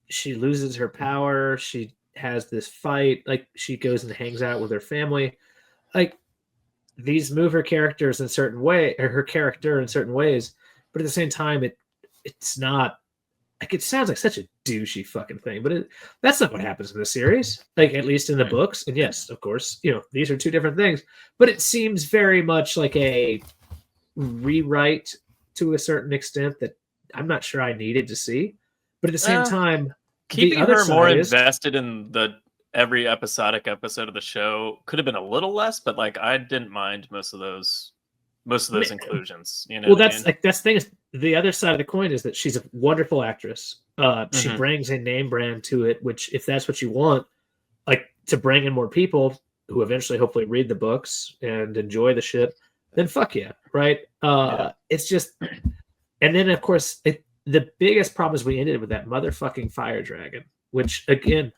she loses her power. She has this fight. Like she goes and hangs out with her family. Like these move her characters in certain way, or her character in certain ways. But at the same time, it's not. Like it sounds like such a douchey fucking thing, but that's not what happens in the series. Like at least in the books. And yes, of course, these are two different things. But it seems very much like a rewrite to a certain extent that I'm not sure I needed to see. But at the same time, keeping her more invested in every episodic episode of the show could have been a little less, but like I didn't mind most of those inclusions. Well, that's the thing is the other side of the coin is that she's a wonderful actress. She brings a name brand to it, which if that's what you want, like to bring in more people who eventually hopefully read the books and enjoy the shit, then fuck yeah, right? It's just, and then of course the biggest problem is we ended with that motherfucking fire dragon, which again,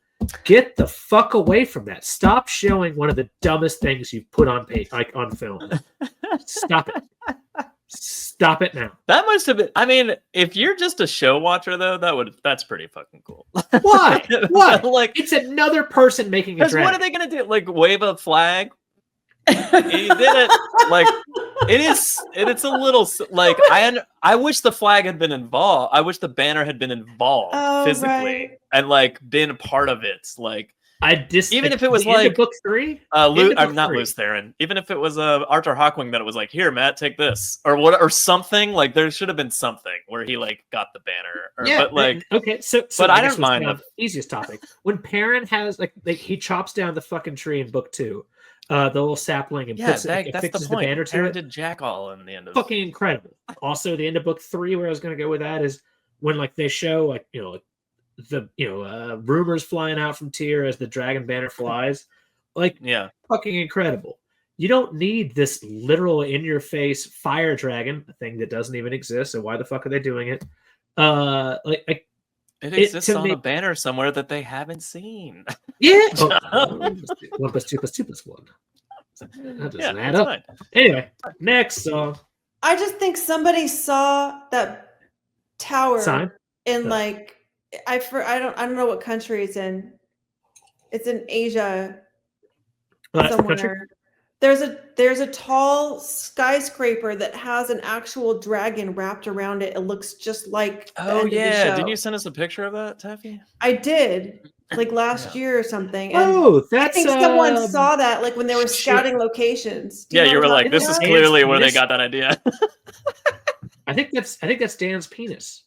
get the fuck away from that. Stop showing one of the dumbest things you've put on on film. Stop it. Stop it now. That must have been. I mean, if you're just a show watcher, though, that's pretty fucking cool. Why? What? Like it's another person making a dragon. What are they gonna do? Like wave a flag? He did it. Like it's a little like I wish the flag had been involved. I wish the banner had been involved physically and like been a part of it. Like even if it was like book 3, I'm not Luce Theron. Even if it was Arthur Hawkwing that it was like, here, Matt, take this or something. Like there should have been something where he like got the banner. But like okay, so but I don't mind the easiest topic when Perrin has like he chops down the fucking tree in book 2. The little sapling and that's fixes the point. The banner to Perrin it. did jack all in the end of fucking incredible. Also, the end of book 3, where I was going to go with that is when like they show like the rumors flying out from Tyr as the dragon banner flies, like fucking incredible. You don't need this literal in your face fire dragon, a thing that doesn't even exist. So why the fuck are they doing it? It exists on a banner somewhere that they haven't seen. Yeah. 1 + 2 + 2 + 1. That doesn't add up. Fine. Anyway, next song. I just think somebody saw that tower in like I don't know what country it's in. It's in Asia somewhere. There's a tall skyscraper that has an actual dragon wrapped around it. It looks just like the end of the show. Didn't you send us a picture of that, Taffy? I did, like last year or something. And I think someone saw that, like when they were scouting locations. You were like, "This is clearly where they got that idea." I think that's Dan's penis.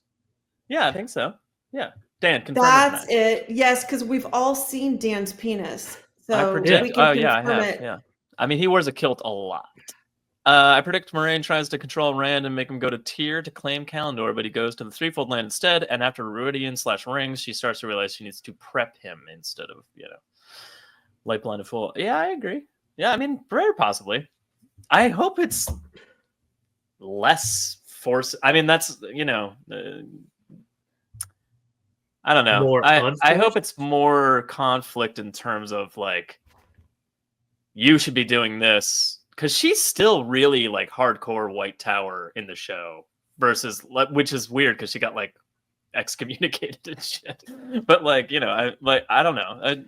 Yeah, I think so. Yeah, Dan, confirm that's it. Yes, because we've all seen Dan's penis. So we can confirm it. Yeah. I mean, he wears a kilt a lot. I predict Moraine tries to control Rand and make him go to Tyr to claim Kalendor, but he goes to the Threefold Land instead. And after Rhuidean/Rings, she starts to realize she needs to prep him instead of, Light Blinded Fool. Yeah, I agree. Yeah, I mean, very possibly. I hope it's less force. I mean, that's, I don't know. I hope it's more conflict in terms of like, you should be doing this, because she's still really like hardcore White Tower in the show versus, which is weird because she got like excommunicated and shit. But like, I don't know.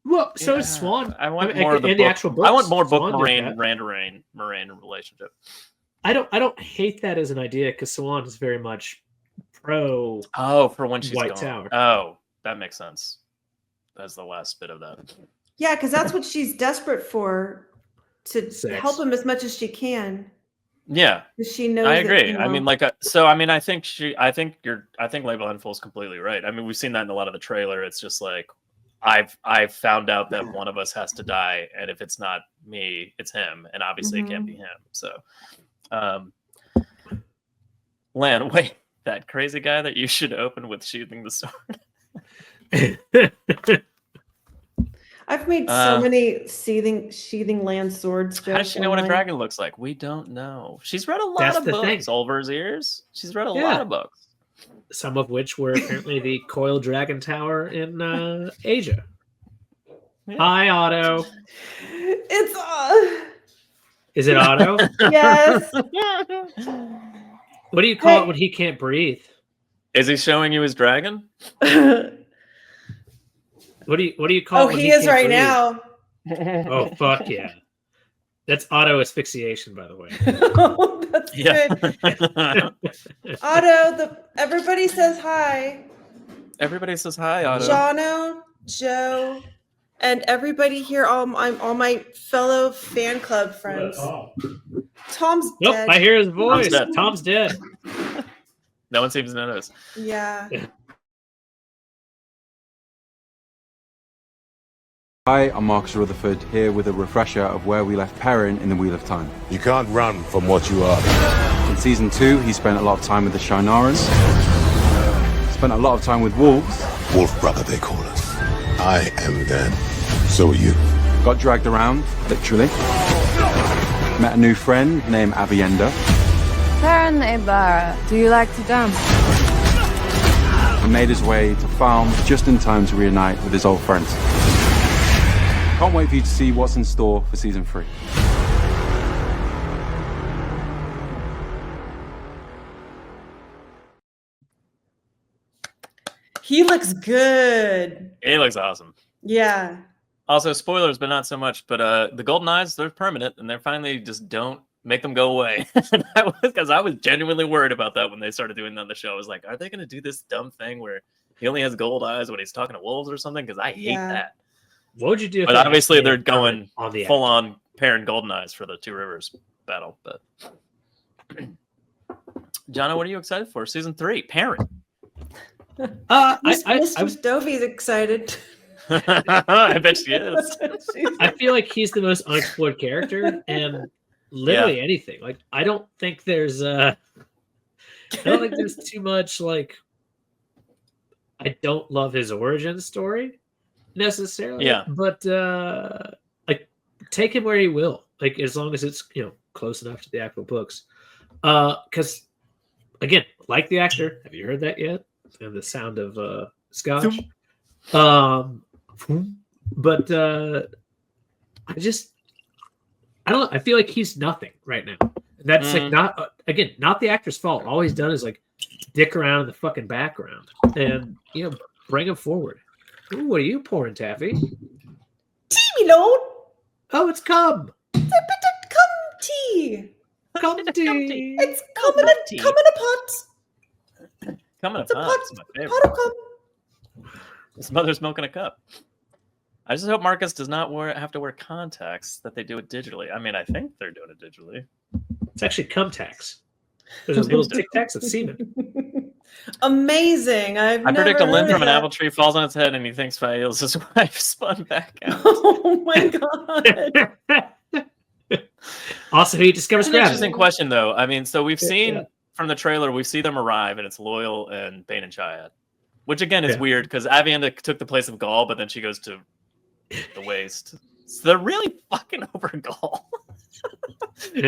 Well, so is Swan. I want more of the actual books. I want more book Moraine relationship. I don't hate that as an idea because Swan is very much pro. Oh, for when she's White gone. Tower. Oh, that makes sense. That's the last bit of that. Yeah, because that's what she's desperate for, to help him as much as she can. Yeah, she knows. I agree. I mean, like, I think Label Info is completely right. I mean, we've seen that in a lot of the trailer. It's just like, I've found out that one of us has to die, and if it's not me, it's him, and obviously it can't be him. So, Lan, wait. that crazy guy that you should open with sheathing the sword. I've made so many sheathing land swords. How does she know what a dragon looks like? We don't know. She's read a lot of books. Olver's ears. She's read a lot of books. Some of which were apparently the Coil Dragon Tower in Asia. Yeah. Hi, Otto. It's Is it Otto? Yes. What do you call it when he can't breathe? Is he showing you his dragon? What do you call it when he is right breathe? now. Oh, fuck yeah. That's auto asphyxiation, by the way. Oh, that's good. Otto, everybody says hi. Everybody says hi, Otto. Jono, Joe, and everybody here, all my fellow fan club friends. Tom's dead. I hear his voice. Tom's dead. No one seems to notice. Yeah. Hi, I'm Marcus Rutherford, here with a refresher of where we left Perrin in the Wheel of Time. You can't run from what you are. In Season 2, he spent a lot of time with the Shinarans. Spent a lot of time with wolves. Wolf brother, they call us. I am them. So are you. Got dragged around, literally. Met a new friend named Aviendha. Perrin Aviendha, do you like to dance? And made his way to Falm just in time to reunite with his old friends. Can't wait for you to see what's in store for Season 3. He looks good. He looks awesome. Yeah. Also, spoilers, but not so much. But the golden eyes, they're permanent, and they're finally just don't make them go away. Because I was genuinely worried about that when they started doing that on the show. I was like, are they going to do this dumb thing where he only has gold eyes when he's talking to wolves or something? Because I hate that. What would you do? But obviously, they're going on the full on Perrin Golden Eyes for the Two Rivers battle. But Jono, what are you excited for? Season 3, Perrin. Mr. Stovey's excited. I bet she is. I feel like he's the most unexplored character, and literally anything. Like, I don't think there's too much. Like, I don't love his origin story necessarily. Yeah, but like, take him where he will. Like, as long as it's close enough to the actual books. Because again, like the actor, have you heard that yet? And the sound of scotch. But I don't know. I feel like he's nothing right now. That's like not the actor's fault. All he's done is like dick around in the fucking background and bring him forward. Ooh, what are you pouring, Taffy? Tea, me lord. Oh, it's cum. It's a bit of cum tea. Cum tea. It's cum in a pot. Cum in a pot. It's my favorite. Pot of cum. His mother's milking a cup. I just hope Marcus does not have to wear contacts, that they do it digitally. I mean, I think they're doing it digitally. It's actually cum tax. There's a little tic tacs of semen. Amazing. I predict a limb from an apple tree falls on its head and he thinks Fael's his wife spun back out. Oh my god. Also, he discovers gravity. Interesting question, though. I mean, so we've seen from the trailer, we see them arrive, and it's Loyal and Bane and Chayad. Which, again, is weird, because Aviendha took the place of Gaul, but then she goes to the waste. So they're really fucking over Gaul.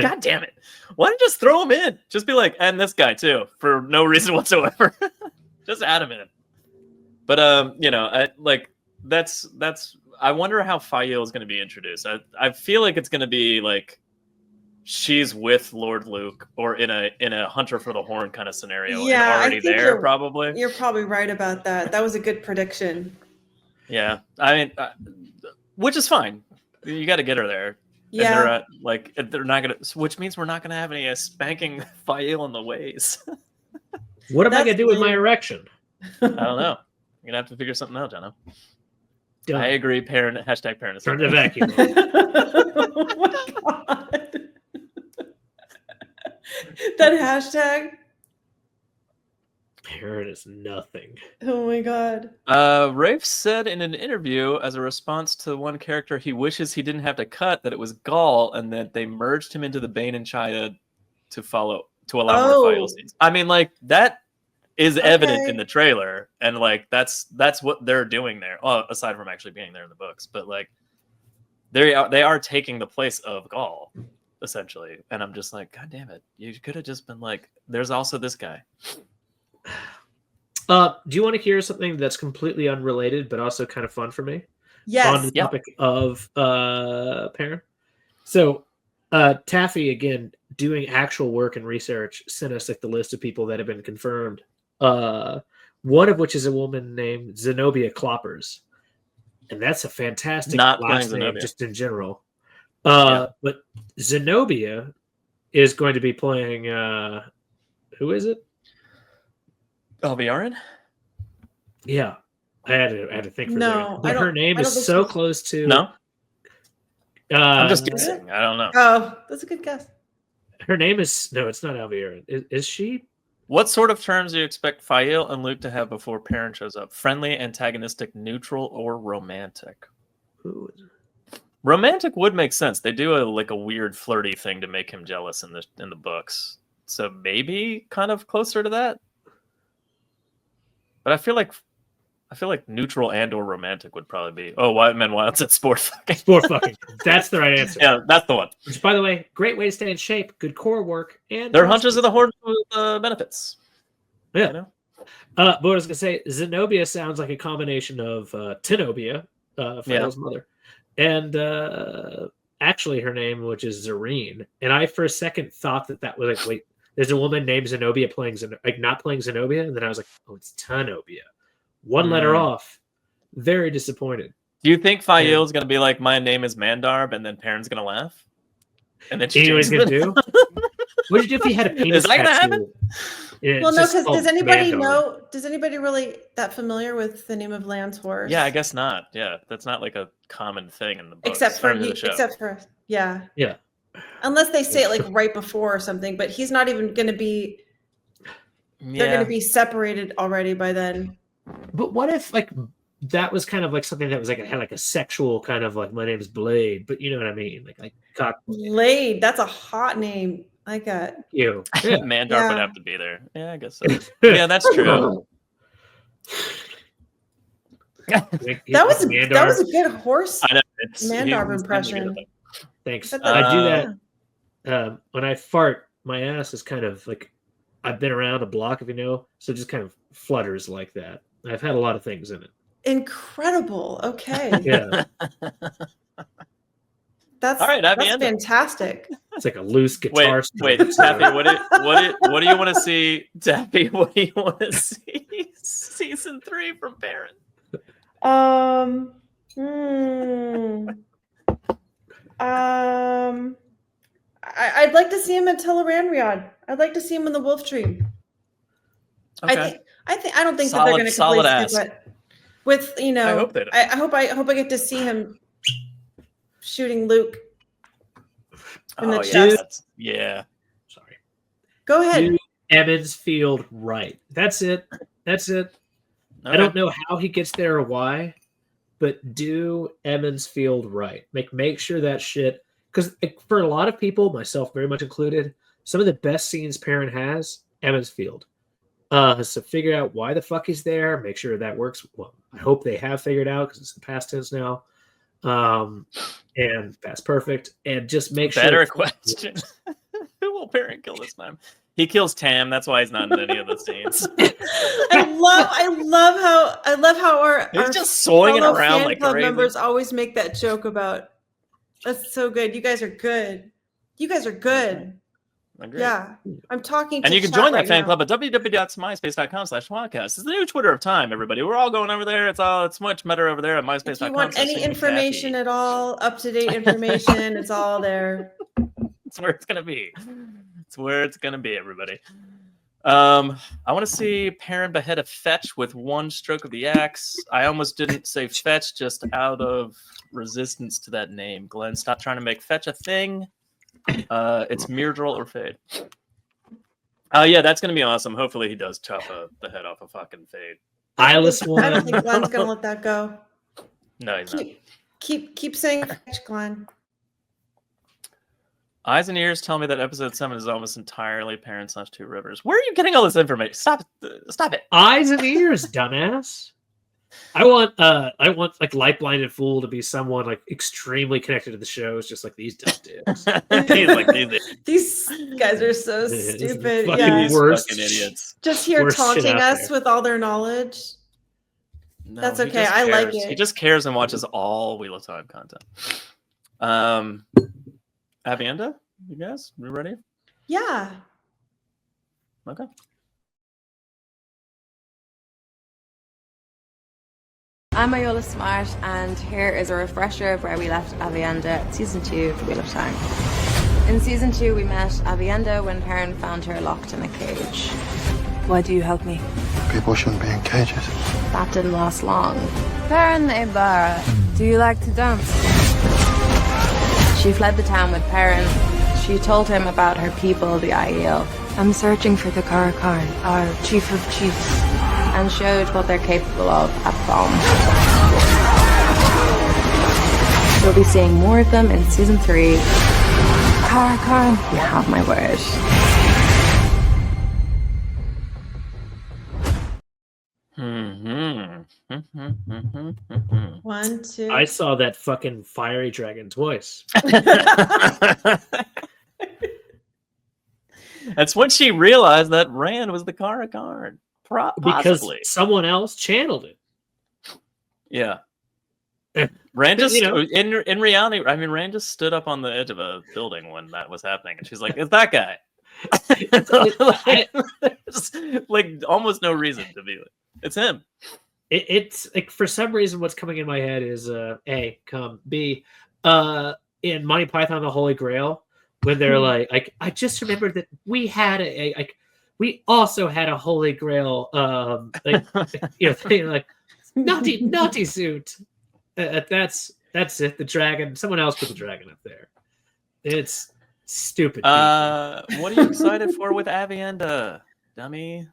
God damn it. Why don't you just throw him in? Just be like, and this guy, too, for no reason whatsoever. Just add him in. But, that's I wonder how Fael is going to be introduced. I feel like it's going to be, like, she's with Lord Luke or in a Hunter for the Horn kind of scenario. Yeah, and already there, probably. You're probably right about that. That was a good prediction. Yeah, I mean, which is fine. You got to get her there. Yeah, and they're not gonna. Which means we're not gonna have any spanking Fael in the ways. What am I gonna do with my erection? I don't know. You're gonna have to figure something out, Jono. I agree. Perrin #Perrin. Turn the vacuum. Oh my god. That hashtag. Perrin is nothing. Oh my god. Rafe said in an interview, as a response to one character he wishes he didn't have to cut, that it was Gaul and that they merged him into the Bane and Chayad to allow more Fael scenes. I mean, like, that is evident in the trailer, and like that's what they're doing there. Oh, aside from actually being there in the books, but like they are taking the place of Gaul, essentially. And I'm just like, God damn it, you could have just been like, there's also this guy. Do you want to hear something that's completely unrelated but also kind of fun for me? Yes. On the topic of Perrin. So Taffy, again, doing actual work and research, sent us like the list of people that have been confirmed. One of which is a woman named Zenobia Kloppers. And that's a fantastic last name just in general. But Zenobia is going to be playing who is it? Alviarin? Yeah. I had to think for No, a second. But her name is so close to No. I'm just guessing. I don't know. Oh, that's a good guess. Her name is it's not Alviarin. Is she? What sort of terms do you expect Fael and Luke to have before Perrin shows up? Friendly, antagonistic, neutral, or romantic? Who is it? Romantic would make sense. They do a weird flirty thing to make him jealous in the books. So maybe kind of closer to that. But I feel like neutral and or romantic would probably be. Oh, Wild Men Wild said sport fucking. Sport fucking. That's the right answer. Yeah, that's the one. Which, by the way, great way to stay in shape. Good core work. And they're hunters of the horde with benefits. Yeah. You know? But I was going to say, Zenobia sounds like a combination of Tenobia, Fael's mother, and actually her name, which is Zareen. And I, for a second, thought that was like, wait, there's a woman named Zenobia not playing Zenobia. And then I was like, oh, it's Tenobia. One letter off. Very disappointed. Do you think Fael is going to be like, my name is Mandarb, and then Perrin's going to laugh? And then she going to do? What would you do if he had a penis Is that going to happen? Well, no, because does anybody know? Does anybody really that familiar with the name of Lan's horse? Yeah, I guess not. Yeah, that's not like a common thing in the books. Except for yeah. Unless they say it like right before or something, but he's not even going to be. They're going to be separated already by then. But what if like that was kind of like something that was like it had like a sexual kind of like my name is Blade, but you know what I mean? Like cock Blade. That's a hot name. I got you. Yeah. Mandarb would have to be there. Yeah, I guess so. Yeah, that's true. that was a good horse. I know, Mandarb impression. Thanks. I do that when I fart. My ass is kind of like I've been around a block, if you know, so it just kind of flutters like that. I've had a lot of things in it. Incredible. Okay. Yeah. That's all right. That's fantastic. It's like a loose guitar. Wait, Taffy. What do you want to see, Taffy? What do you want to see? Season 3 from Perrin. I'd like to see him in Tel'aran'rhiod. I'd like to see him in the Wolf Tree. Okay. I don't think that they're going to complete it, but with I hope they don't. I hope I get to see him shooting Luke in the chest. Yeah. Sorry. Go ahead. Do Emmons Field right. That's it. Okay. I don't know how he gets there or why, but do Emmons Field right. Make sure that shit, because for a lot of people, myself very much included, some of the best scenes Perrin has, Emmons Field. So figure out why the fuck he's there. Make sure that works. Well, I hope they have figured out because it's the past tense now. And past perfect. And just make sure. Better question. Who will Perrin kill this time? He kills Tam. That's why he's not in any of the scenes. I love how our just swinging around like club crazy. Members always make that joke about. That's so good. You guys are good. Agreed. Yeah, I'm talking. And to you can chat join right that fan now. club at www.myspace.com/tWoTcast. It's the new Twitter of time, everybody. We're all going over there. It's much better over there at myspace.com. If you want any information at all, up-to-date information, it's all there. It's where it's gonna be. It's where it's gonna be, everybody. I want to see Perrin behead a fetch with one stroke of the axe. I almost didn't say fetch just out of resistance to that name. Glenn, stop trying to make fetch a thing. It's Myrdral or Fade. Yeah, that's gonna be awesome. Hopefully he does chop the head off a fucking Fade. I don't think Glenn's gonna let that go. No, he's not. Keep saying fetch, Glenn. Eyes and ears tell me that episode 7 is almost entirely Perrin/Two Rivers. Where are you getting all this information? Stop it. Eyes and ears, dumbass. I want like Light Blinded Fool to be someone like extremely connected to the shows, just like these dumb dicks. These guys are so stupid. These worst fucking idiots. Just here taunting us there. with all their knowledge. No, that's okay. I like it. He just cares and watches all Wheel of Time content. Aviendha, you guys, you ready? Yeah. Okay. I'm Ayola Smart, and here is a refresher of where we left Aviendha at Season 2 of The Wheel of Time. In Season 2, we met Aviendha when Perrin found her locked in a cage. Why do you help me? People shouldn't be in cages. That didn't last long. Perrin Ibarra, do you like to dance? She fled the town with Perrin. She told him about her people, the Aiel. I'm searching for the Karakarn, our chief of chiefs, and showed what they're capable of at Thom. We'll be seeing more of them in Season 3. Karakarn, you have my word. One, two. I saw that fucking fiery dragon twice. That's when she realized that Rand was the Karakarn. Because someone else channeled it. Yeah. Rand just, in reality, I mean, Rand just stood up on the edge of a building when that was happening, and she's like, "It's that guy." There's like almost no reason to be like, it's him. It's like for some reason, what's coming in my head is A, B, in Monty Python: The Holy Grail, when they're like, I just remembered that we had we also had a Holy Grail, thing like naughty suit. That's it. The dragon. Someone else put the dragon up there. It's stupid. What are you excited for with Aviendha, dummy?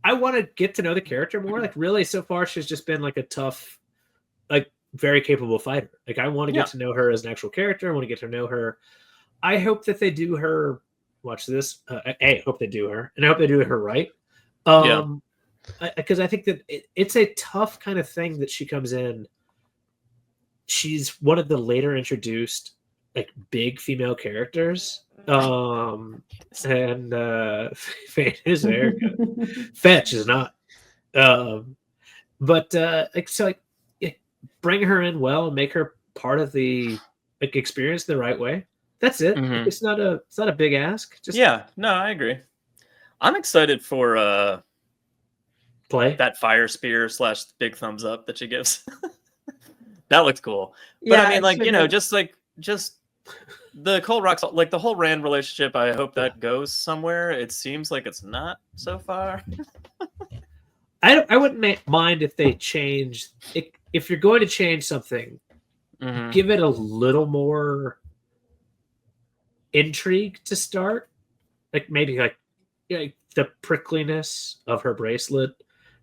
I want to get to know the character more. Like, really, so far she's just been like a tough, like very capable fighter. Like, I want to get to know her as an actual character. I want to get to know her. I hope that they do her. Watch this. I hope they do her, and I hope they do her right. Because I think that it's a tough kind of thing that she comes in. She's one of the later introduced like big female characters. And Fate is very good. Fetch is not. But bring her in well and make her part of the experience the right way. That's it. Mm-hmm. It's not a big ask. Just no, I agree. I'm excited for play that fire spear / big thumbs up that she gives. That looks cool. But I mean, just the Cold Rocks, like the whole Rand relationship, I hope that goes somewhere. It seems like it's not so far. I wouldn't mind if they change. If you're going to change something, give it a little more intrigue to start. Like maybe the prickliness of her bracelet,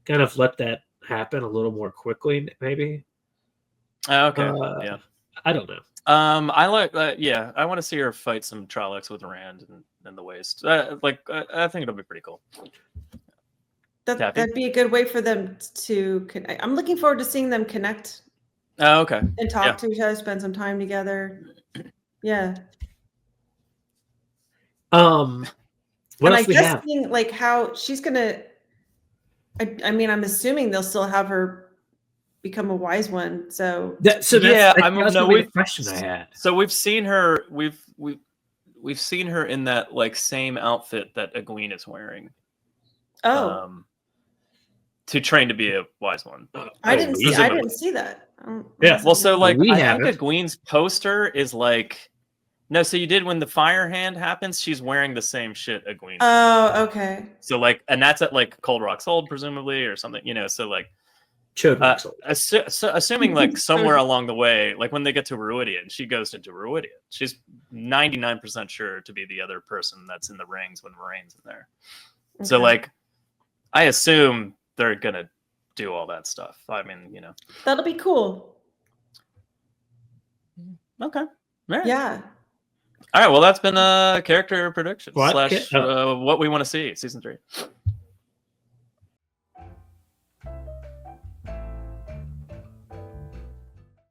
kind of let that happen a little more quickly. Maybe. Okay. I don't know. I like I want to see her fight some Trollocs with Rand and the Waste. I think it'll be pretty cool. That'd be a good way for them to connect. I'm looking forward to seeing them connect. Oh, okay. And talk to each other, spend some time together. Yeah. What else we have? Seeing, like how she's gonna. I mean, I'm assuming they'll still have her become a wise one. That's the question I had. So we've seen her. We've seen her in that like same outfit that Egwene is wearing. Oh. To train to be a wise one. I didn't see that. Yeah. Well, so like I think it. Egwene's poster is like. No, so you did when the fire hand happens, she's wearing the same shit Egwene. Oh, okay. So like, and that's at like Cold Rock's Hold, presumably, or something, so like assuming like somewhere along the way, like when they get to Ruidian, she goes into Ruidian. She's 99% sure to be the other person that's in the rings when Moraine's in there. Okay. So like, I assume they're gonna do all that stuff. I mean, That'll be cool. Okay. Right. Yeah. All right. Well, that's been character prediction What? / what we want to see season 3.